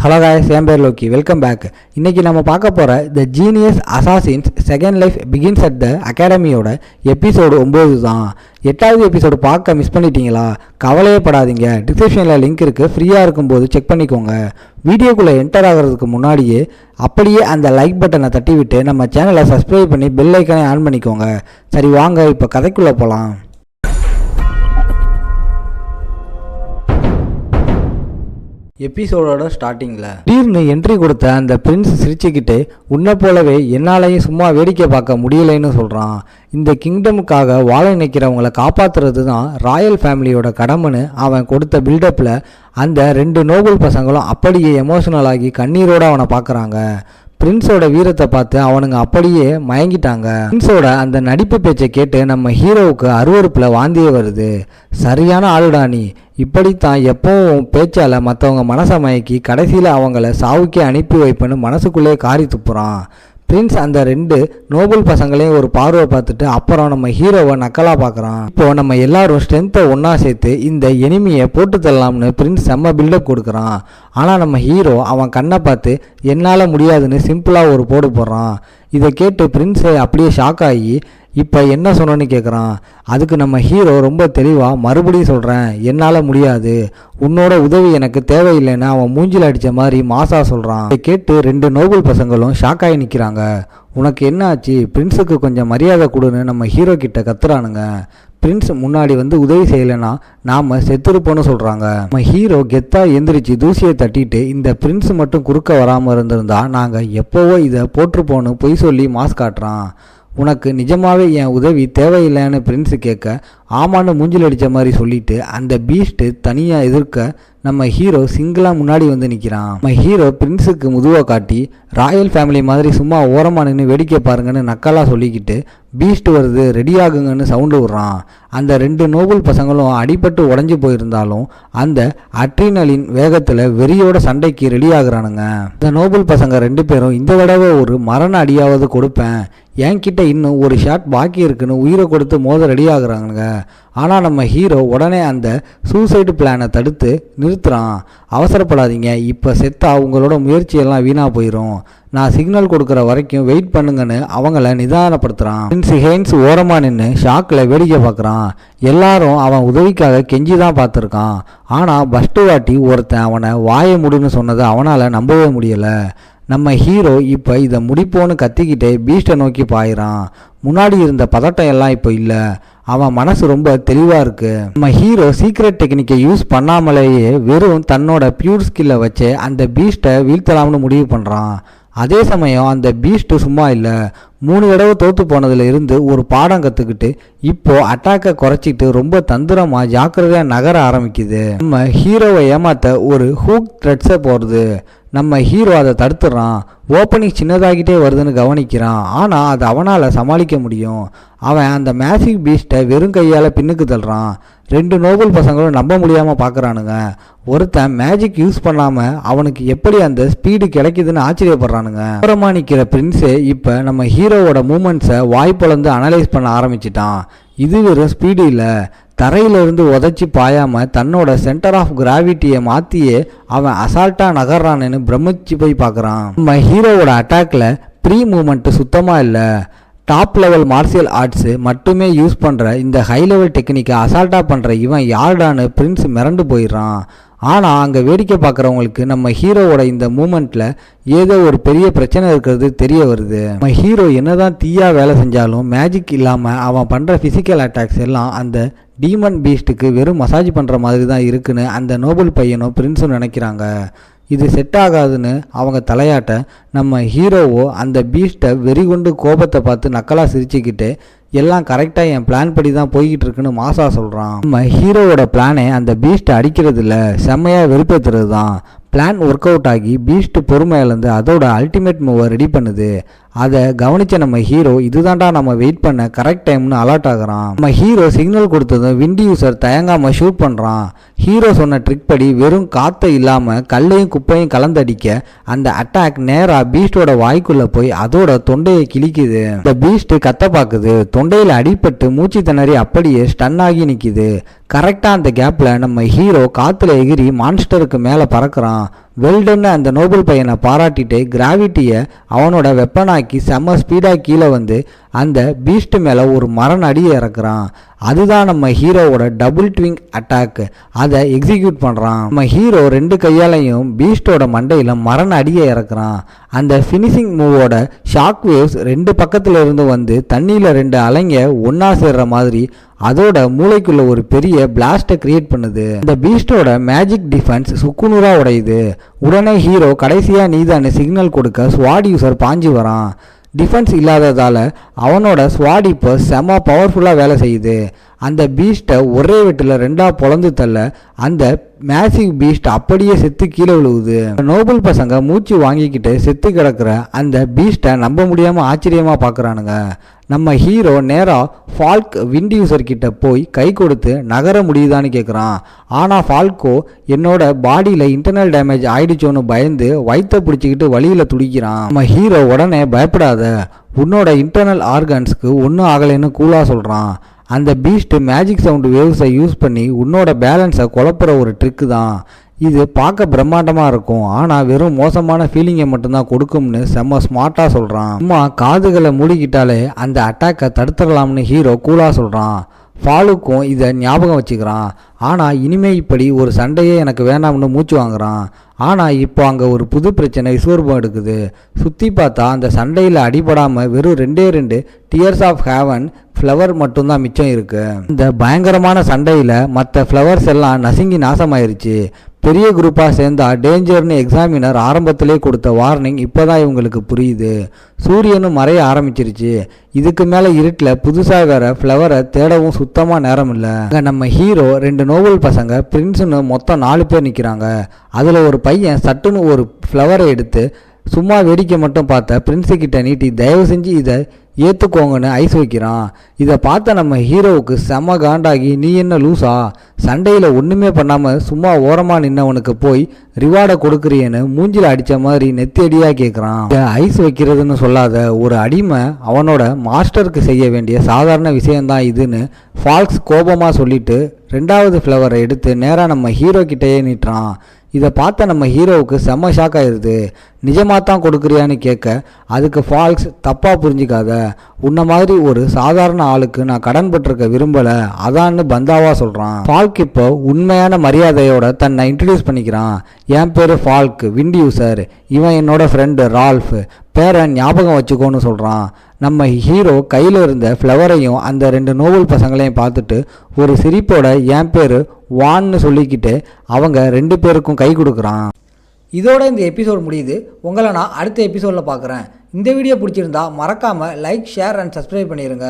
Hello guys, என் பேர் Loki. Welcome back. இன்றைக்கி நம்ம பார்க்க போகிற the genius assassins second life begins at the அகாடமியோட எபிசோடு 9 தான். 8வது எபிசோடு பார்க்க மிஸ் பண்ணிட்டீங்களா? கவலையே படாதீங்க, டிஸ்கிரிப்ஷனில் லிங்க் இருக்குது, ஃப்ரீயாக இருக்கும்போது செக் பண்ணிக்கோங்க. வீடியோக்குள்ளே என்டர் ஆகிறதுக்கு முன்னாடியே அப்படியே அந்த லைக் பட்டனை தட்டி விட்டு நம்ம சேனலை சப்ஸ்கிரைப் பண்ணி பெல் ஐக்கனை ஆன் பண்ணிக்கோங்க. சரி வாங்க இப்போ கதைக்குள்ளே போகலாம். எபிசோடோட ஸ்டார்டிங்கில் திடீர்னு என்ட்ரி கொடுத்த அந்த பிரின்ஸ் சிரிச்சுக்கிட்டு, உன்னை போலவே என்னாலையும் சும்மா வேடிக்கை பார்க்க முடியலைன்னு சொல்கிறான். இந்த கிங்டமுக்காக வாழ நிற்கிறவங்களை காப்பாற்றுறது தான் ராயல் ஃபேமிலியோட கடமைன்னு அவன் கொடுத்த பில்டப்பில் அந்த 2 நோபல் பசங்களும் அப்படியே எமோஷனல் ஆகி கண்ணீரோடு அவனை பார்க்குறாங்க. பிரின்ஸோட வீரத்தை பார்த்து அவனுங்க அப்படியே மயங்கிட்டாங்க. பிரின்ஸோட அந்த நடிப்பு பேச்சை கேட்டு நம்ம ஹீரோவுக்கு அருவருப்பில் வாந்தியே வருது. சரியான ஆளுடா நீ, இப்படித்தான் எப்பவும் பேச்சால் மற்றவங்க மனசை மயக்கி கடைசியில் அவங்கள சாவுக்கே அனுப்பி வைப்பேன்னு மனசுக்குள்ளே காரி துப்புறான். பிரின்ஸ் அந்த 2 நோபல் பசங்களையும் ஒரு பார்வை பார்த்துட்டு அப்புறம் நம்ம ஹீரோவை நக்கலாக பார்க்குறான். இப்போ நம்ம எல்லாரும் ஸ்ட்ரென்த்தை ஒன்றா சேர்த்து இந்த எனிமியை போட்டு தரலாம்னு பிரின்ஸ் செம்ம பில்டப் கொடுக்குறான். ஆனால் நம்ம ஹீரோ அவன் கண்ணை பார்த்து என்னால் முடியாதுன்னு சிம்பிளாக ஒரு போடு போடுறான். இதை கேட்டு பிரின்ஸை அப்படியே ஷாக் ஆகி இப்போ என்ன சொன்னோன்னு கேட்குறான். அதுக்கு நம்ம ஹீரோ ரொம்ப தெளிவாக மறுபடியும் சொல்கிறேன், என்னால் முடியாது, உன்னோட உதவி எனக்கு தேவையில்லைன்னு அவன் மூஞ்சில் அடித்த மாதிரி மாசா சொல்கிறான். இதை கேட்டு 2 நோபல் பசங்களும் ஷாக் ஆகி நிற்கிறாங்க. உனக்கு என்ன ஆச்சு? பிரின்ஸுக்கு கொஞ்சம் மரியாதை கொடுன்னு நம்ம ஹீரோ கிட்ட கத்துறானுங்க. பிரின்ஸ் முன்னாடி வந்து உதவி செய்யலைன்னா நாம் செத்துருப்போன்னு சொல்கிறாங்க. நம்ம ஹீரோ கெத்தாக எந்திரிச்சு தூசியை தட்டிட்டு, இந்த பிரின்ஸ் மட்டும் குறுக்க வராமல் இருந்திருந்தா நாங்கள் எப்போவோ இதை போட்டிருப்போன்னு பொய் சொல்லி மாஸ் காட்டுறான். உனக்கு நிஜமாவே என் உதவி தேவையில்லைன்னு பிரின்ஸு கேட்க, ஆமான்னு மூஞ்சில் அடித்த மாதிரி சொல்லிட்டு அந்த பீஸ்ட்டு தனியாக எதிர்க்க நம்ம ஹீரோ சிங்கிளாக முன்னாடி வந்து நிற்கிறான். நம்ம ஹீரோ பிரின்ஸுக்கு முதுவை காட்டி, ராயல் ஃபேமிலி மாதிரி சும்மா ஓரமாக நின்று வேடிக்கை பாருங்கன்னு நக்கலாக சொல்லிக்கிட்டு, பீஸ்ட் வருது ரெடி ஆகுங்கன்னு சவுண்டு விடுறான். அந்த 2 நோபல் பசங்களும் அடிபட்டு உடஞ்சி போயிருந்தாலும் அந்த அட்ரினலின் வேகத்தில் வெறியோட சண்டைக்கு ரெடி ஆகுறானுங்க. இந்த நோபல் பசங்க 2 பேரும் இந்த தடவை ஒரு மரண அடியாவது கொடுப்பேன், என்கிட்ட இன்னும் ஒரு ஷாட் பாக்கி இருக்குன்னு உயிரை கொடுத்து மோத ரெடி ஆகுறாங்க. ஆனால் நம்ம ஹீரோ உடனே அந்த சூசைடு பிளானை தடுத்து நிறுத்துறான். அவசரப்படாதீங்க, இப்போ செத்தா உங்களோட முயற்சியெல்லாம் வீணாக போயிடும், நான் சிக்னல் கொடுக்குற வரைக்கும் வெயிட் பண்ணுங்கன்னு அவங்கள நிதானப்படுத்துகிறான். பிரின்ஸ் ஹெய்ன்ஸ் ஓரமாக நின்று ஷாக்கில் வேடிக்கை பார்க்குறான். எல்லாரும் அவன் உதவிக்காக கெஞ்சி தான் பார்த்துருக்கான். ஆனால் பஸ்ட்டு வாட்டி ஒருத்தன் அவனை வாயை முடுன்னு சொன்னதை அவனால் நம்பவே முடியலை. நம்ம ஹீரோ இப்போ இதை முடிப்போன்னு கத்திக்கிட்டே பீஸ்ட்டை நோக்கி பாயிறான். முன்னாடி இருந்த பதட்டம் எல்லாம் இப்போ இல்லை, அவன் மனசு ரொம்ப தெளிவாக இருக்குது. நம்ம ஹீரோ சீக்ரெட் டெக்னிக்கை யூஸ் பண்ணாமலேயே வெறும் தன்னோட பியூர் ஸ்கில்லை வச்சு அந்த பீஸ்ட்டை வீழ்த்தலாம்னு முடிவு பண்ணுறான். அதே சமயம் அந்த பீஸ்ட்டு சும்மா இல்லை, 3 தடவை தோற்று போனதுல இருந்து ஒரு பாடம் கற்றுக்கிட்டு இப்போ அட்டாக்கை குறைச்சிட்டு ரொம்ப தந்திரமாக ஜாக்கிரதையாக நகர ஆரம்பிக்குது. நம்ம ஹீரோவை ஏமாற்ற ஒரு ஹூக் த்ரெட்ஸை போடுறது. நம்ம ஹீரோ அதை தடுத்துடுறான். ஓப்பனிங் சின்னதாகிட்டே வருதுன்னு கவனிக்கிறான். ஆனால் அதை அவனால் சமாளிக்க முடியும். அவன் அந்த மேசிக் பீஸ்ட்டை வெறும் கையால் பின்னுக்கு தள்ளுறான். 2 நோபல் பசங்களும் நம்ப முடியாமல் பார்க்குறானுங்க. ஒருத்தன் மேஜிக் யூஸ் பண்ணாமல் அவனுக்கு எப்படி அந்த ஸ்பீடு கிடைக்குதுன்னு ஆச்சரியப்படுறானுங்க. அப்புறமா நிற்கிற பிரின்ஸு இப்போ நம்ம ஹீரோவோட மூமெண்ட்ஸை வாய்ப்புலந்து அனலைஸ் பண்ண ஆரம்பிச்சிட்டான். இது வெறும் ஸ்பீடு இல்லை, தரையிலிருந்து உதச்சி பாயாமல் தன்னோட சென்டர் ஆஃப் கிராவிட்டியை மாற்றியே அவன் அசால்ட்டாக நகர்றான்னு பிரமிச்சு போய் பார்க்குறான். நம்ம ஹீரோவோட அட்டாக்ல ப்ரீ மூமெண்ட்டு சுத்தமாக இல்லை. டாப் லெவல் மார்ஷியல் ஆர்ட்ஸு மட்டுமே யூஸ் பண்ணுற இந்த ஹை லெவல் டெக்னிக்கை அசால்ட்டாக பண்ணுற இவன் யார்டான்னு பிரின்ஸ் மிரண்டு போயிடுறான். ஆனால் அங்கே வேடிக்கை பார்க்குறவங்களுக்கு நம்ம ஹீரோவோட இந்த மூமெண்ட்டில் ஏதோ ஒரு பெரிய பிரச்சனை இருக்கிறது தெரிய வருது. நம்ம ஹீரோ என்னதான் தீயா வேலை செஞ்சாலும் மேஜிக் இல்லாமல் அவன் பண்ணுற ஃபிசிக்கல் அட்டாக்ஸ் எல்லாம் அந்த டீமன் பீஸ்ட்டுக்கு வெறும் மசாஜ் பண்ணுற மாதிரி தான் இருக்குன்னு அந்த நோபல் பையனும் பிரின்ஸும் நினைக்கிறாங்க. இது செட் ஆகாதுன்னு அவங்க தலையாட்ட நம்ம ஹீரோவோ அந்த பீஸ்ட்டை வெறி கொண்டு கோபத்தை பார்த்து நக்கலாக சிரிச்சுக்கிட்டு, எல்லாம் கரெக்டாக என் பிளான் படி தான் போய்கிட்டு இருக்குன்னு மாசா சொல்கிறான். நம்ம ஹீரோவோட பிளானே அந்த பீஸ்ட்டை அடிக்கிறது இல்லை, செம்மையாக வெறுப்பேற்றுறது தான். பிளான் ஒர்க் அவுட் ஆகி பீஸ்ட் பொறுமையிலேருந்து அதோட அல்டிமேட் மூவை ரெடி பண்ணுது. அதை கவனித்த நம்ம ஹீரோ இதுதான்டா நம்ம வெயிட் பண்ண கரெக்ட் டைம்னு அலர்ட் ஆகுறான். நம்ம ஹீரோ சிக்னல் கொடுத்ததும் விண்டி யூசர் தயங்காமல் ஷூட் பண்ணுறான். ஹீரோ சொன்ன ட்ரிக் படி வெறும் காற்றை இல்லாமல் கல்லையும் குப்பையும் கலந்தடிக்க அந்த அட்டாக் நேராக பீஸ்டோட வாய்க்குள்ளே போய் அதோட தொண்டையை கிழிக்குது. இந்த பீஸ்ட் கத்த பார்க்குது. தொண்டையில் அடிபட்டு மூச்சு திணறி அப்படியே ஸ்டன் ஆகி நிற்கிது. கரெக்டாக அந்த கேப்பில் நம்ம ஹீரோ காற்றுல எகிரி மான்ஸ்டருக்கு மேலே பறக்கிறான். வெல்டன்னு அந்த நோபல் பையனை பாராட்டிட்டு கிராவிட்டியை அவனோட வெப்பனாக்கி செம்ம ஸ்பீடாக கீழே வந்து அந்த பீஸ்ட் மேலே ஒரு மரண அடியை இறக்குறான். அதுதான் நம்ம ஹீரோவோட டபுள் ட்விங் அட்டாக். அதை எக்ஸிக்யூட் பண்ணுறான். நம்ம ஹீரோ 2 கையாலையும் பீஸ்டோட மண்டையில் மரண அடியை இறக்குறான். அந்த ஃபினிஷிங் மூவோட ஷாக் வேவ்ஸ் 2 பக்கத்தில் இருந்து வந்து தண்ணியில் 2 அலைங்க ஒன்றா சேர்ற மாதிரி அதோட மூளைக்குள்ள ஒரு பெரிய பிளாஸ்டை கிரியேட் பண்ணுது. இந்த பீஸ்டோட மேஜிக் டிஃபென்ஸ் சுக்குநூறா உடையுது. உடனே ஹீரோ கடைசியாக நீதான சிக்னல் கொடுக்க ஸ்வாட் யூசர் பாஞ்சு வரான். டிஃபென்ஸ் இல்லாததால் அவனோட ஸ்வாட் இப்போ செம பவர்ஃபுல்லாக வேலை செய்யுது. அந்த பீஸ்ட்டை ஒரே வெட்டில் 2ஆக பொளந்து தள்ள அந்த மேசிவ் பீஸ்ட் அப்படியே செத்து கீழே விழுவுது. நோபல் பசங்க மூச்சு வாங்கிக்கிட்டு செத்து கிடக்கிற அந்த பீஸ்ட்டை நம்ப முடியாமல் ஆச்சரியமாக பார்க்குறானுங்க. நம்ம ஹீரோ நேராக ஃபால்க் விண்ட் யூசர் கிட்ட போய் கை கொடுத்து நகர முடியுதான்னு கேட்குறான். ஆனால் ஃபால்கோ என்னோட பாடியில் இன்டர்னல் டேமேஜ் ஆயிடுச்சோன்னு பயந்து வயிற்ற பிடிச்சிக்கிட்டு வழியில் துடிக்கிறான். நம்ம ஹீரோ உடனே பயப்படாத, உன்னோட இன்டர்னல் ஆர்கன்ஸ்க்கு ஒன்றும் ஆகலைன்னு கூலாக சொல்கிறான். அந்த பீஸ்ட் மேஜிக் சவுண்டு வேவ்ஸை யூஸ் பண்ணி உன்னோட பேலன்ஸை குழப்புற ஒரு ட்ரிக்கு தான். இது பார்க்க பிரம்மாண்டமாக இருக்கும், ஆனால் வெறும் மோசமான ஃபீலிங்கை மட்டும்தான் கொடுக்கும்னு செம்ம ஸ்மார்ட்டாக சொல்கிறான். அம்மா காதுகளை மூடிக்கிட்டாலே அந்த அட்டாக்கை தடுத்துடலாம்னு ஹீரோ கூலாக சொல்கிறான். ஃபாலுக்கும் இதை ஞாபகம் வச்சுக்கிறான். ஆனால் இனிமே இப்படி ஒரு சண்டையே எனக்கு வேணாம்னு மூச்சு வாங்குறான். ஆனால் இப்போ அங்கே ஒரு புது பிரச்சனை விஸ்வரூபம் எடுக்குது. சுற்றி பார்த்தா அந்த சண்டையில் அடிபடாமல் வெறும் 2 டியர்ஸ் ஆஃப் ஹேவன் ஃப்ளவர் மட்டும்தான் மிச்சம் இருக்கு. இந்த பயங்கரமான சண்டையில் மற்ற ஃப்ளவர்ஸ் எல்லாம் நசுங்கி நாசமாயிருச்சு. பெரிய குரூப்பாக சேர்ந்தா டேஞ்சர்னு எக்ஸாமினர் ஆரம்பத்திலே கொடுத்த வார்னிங் இப்போ தான் இவங்களுக்கு புரியுது. சூரியனும் மறைய ஆரம்பிச்சிருச்சு. இதுக்கு மேலே இருட்டில் புதுசாக வேற ஃப்ளவரை தேடவும் சுத்தமாக நேரம் இல்லை. அங்கே நம்ம ஹீரோ 2 நோபல் பசங்க பிரின்ஸுன்னு மொத்தம் 4 பேர் நிற்கிறாங்க. அதில் ஒரு பையன் சட்டுன்னு ஒரு ஃப்ளவரை எடுத்து சும்மா வேடிக்கை மட்டும் பார்த்த பிரின்ஸுக்கிட்ட நீட்டி தயவு செஞ்சு இதை ஏற்றுக்கோங்கன்னு ஐஸ் வைக்கிறான். இதை பார்த்த நம்ம ஹீரோவுக்கு செம காண்டாகி நீ என்ன லூஸா, சண்டையில் ஒன்றுமே பண்ணாமல் சும்மா ஓரமாக நின்னவனுக்கு போய் ரிவார்டை கொடுக்குறியன்னு மூஞ்சில் அடித்த மாதிரி நெத்தி அடியாக கேட்குறான். இதை ஐஸ் வைக்கிறதுன்னு சொல்லாத, ஒரு அடிமை அவனோட மாஸ்டருக்கு செய்ய வேண்டிய சாதாரண விஷயந்தான் இதுன்னு ஃபால்க்ஸ் கோபமாக சொல்லிட்டு 2வது ஃப்ளவரை எடுத்து நேராக நம்ம ஹீரோ கிட்டேயே நீட்டுறான். இதை பார்த்த நம்ம ஹீரோவுக்கு செம்ம ஷாக் ஆயிடுது. நிஜமாக தான் கொடுக்குறியான்னு கேட்க அதுக்கு ஃபால்க்ஸ் தப்பாக புரிஞ்சிக்காத, உன்ன மாதிரி ஒரு சாதாரண ஆளுக்கு நான் கடன் பட்டிருக்க விரும்பலை அதான்னு பந்தாவா சொல்கிறான். ஃபால்க் இப்போ உண்மையான மரியாதையோட தன்னை இன்ட்ரடியூஸ் பண்ணிக்கிறான். என் பேர் ஃபால்க் விண்ட் யூசர், இவன் என்னோட ஃப்ரெண்டு ரால்ஃப், பேரை ஞாபகம் வச்சுக்கோன்னு சொல்கிறான். நம்ம ஹீரோ கையில் இருந்த ஃப்ளவரையும் அந்த 2 நோபல் பசங்களையும் பார்த்துட்டு ஒரு சிரிப்போட என் பேர் வான்னு சொல்லிக்கிட்டு அவங்க 2 பேருக்கும் கை கொடுக்குறான். இதோட இந்த எபிசோட் முடியுது. உங்களை நான் அடுத்த எபிசோடில் பார்க்குறேன். இந்த வீடியோ பிடிச்சிருந்தா மறக்காமல் லைக், ஷேர் அண்ட் சப்ஸ்கிரைப் பண்ணிடுங்க.